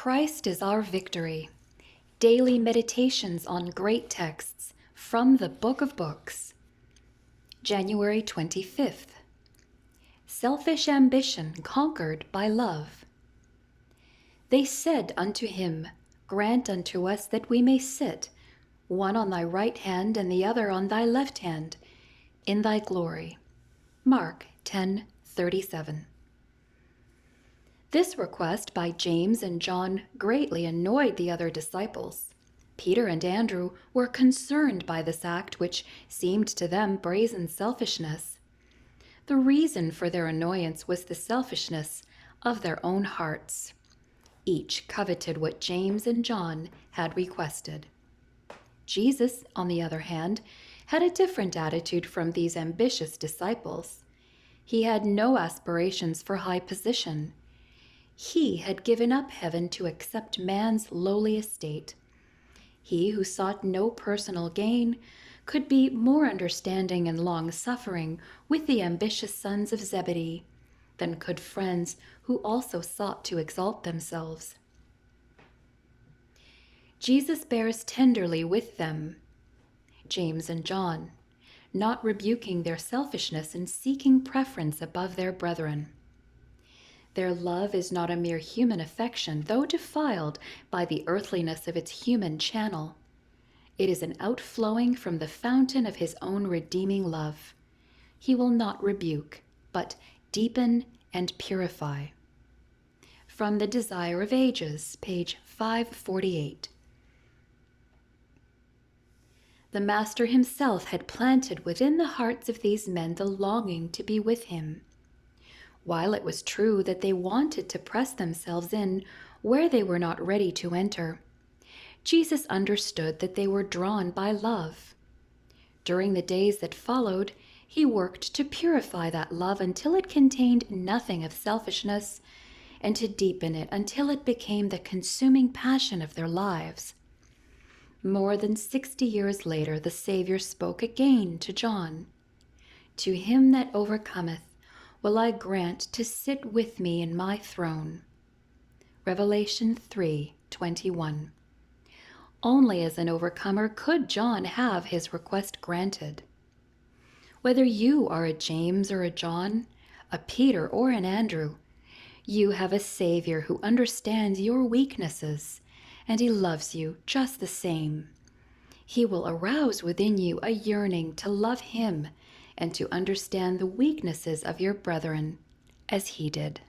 Christ is our victory. Daily meditations on great texts from the Book of Books. January 25th. Selfish ambition conquered by love. They said unto him, Grant unto us that we may sit, one on thy right hand and the other on thy left hand, in thy glory. Mark 10:37. This request by James and John greatly annoyed the other disciples. Peter and Andrew were concerned by this act, which seemed to them brazen selfishness. The reason for their annoyance was the selfishness of their own hearts. Each coveted what James and John had requested. Jesus, on the other hand, had a different attitude from these ambitious disciples. He had no aspirations for high position. He had given up heaven to accept man's lowly estate. He who sought no personal gain could be more understanding and long-suffering with the ambitious sons of Zebedee than could friends who also sought to exalt themselves. Jesus bears tenderly with them, James and John, not rebuking their selfishness and seeking preference above their brethren. Their love is not a mere human affection, though defiled by the earthliness of its human channel. It is an outflowing from the fountain of his own redeeming love. He will not rebuke, but deepen and purify. From The Desire of Ages, page 548. The Master himself had planted within the hearts of these men the longing to be with him. While it was true that they wanted to press themselves in where they were not ready to enter, Jesus understood that they were drawn by love. During the days that followed, he worked to purify that love until it contained nothing of selfishness, and to deepen it until it became the consuming passion of their lives. More than 60 years later, the Savior spoke again to John. To him that overcometh, will I grant to sit with me in my throne. Revelation 3:21. Only as an overcomer could John have his request granted. Whether you are a James or a John, a Peter or an Andrew, you have a Savior who understands your weaknesses, and he loves you just the same. He will arouse within you a yearning to love him and to understand the weaknesses of your brethren, as he did.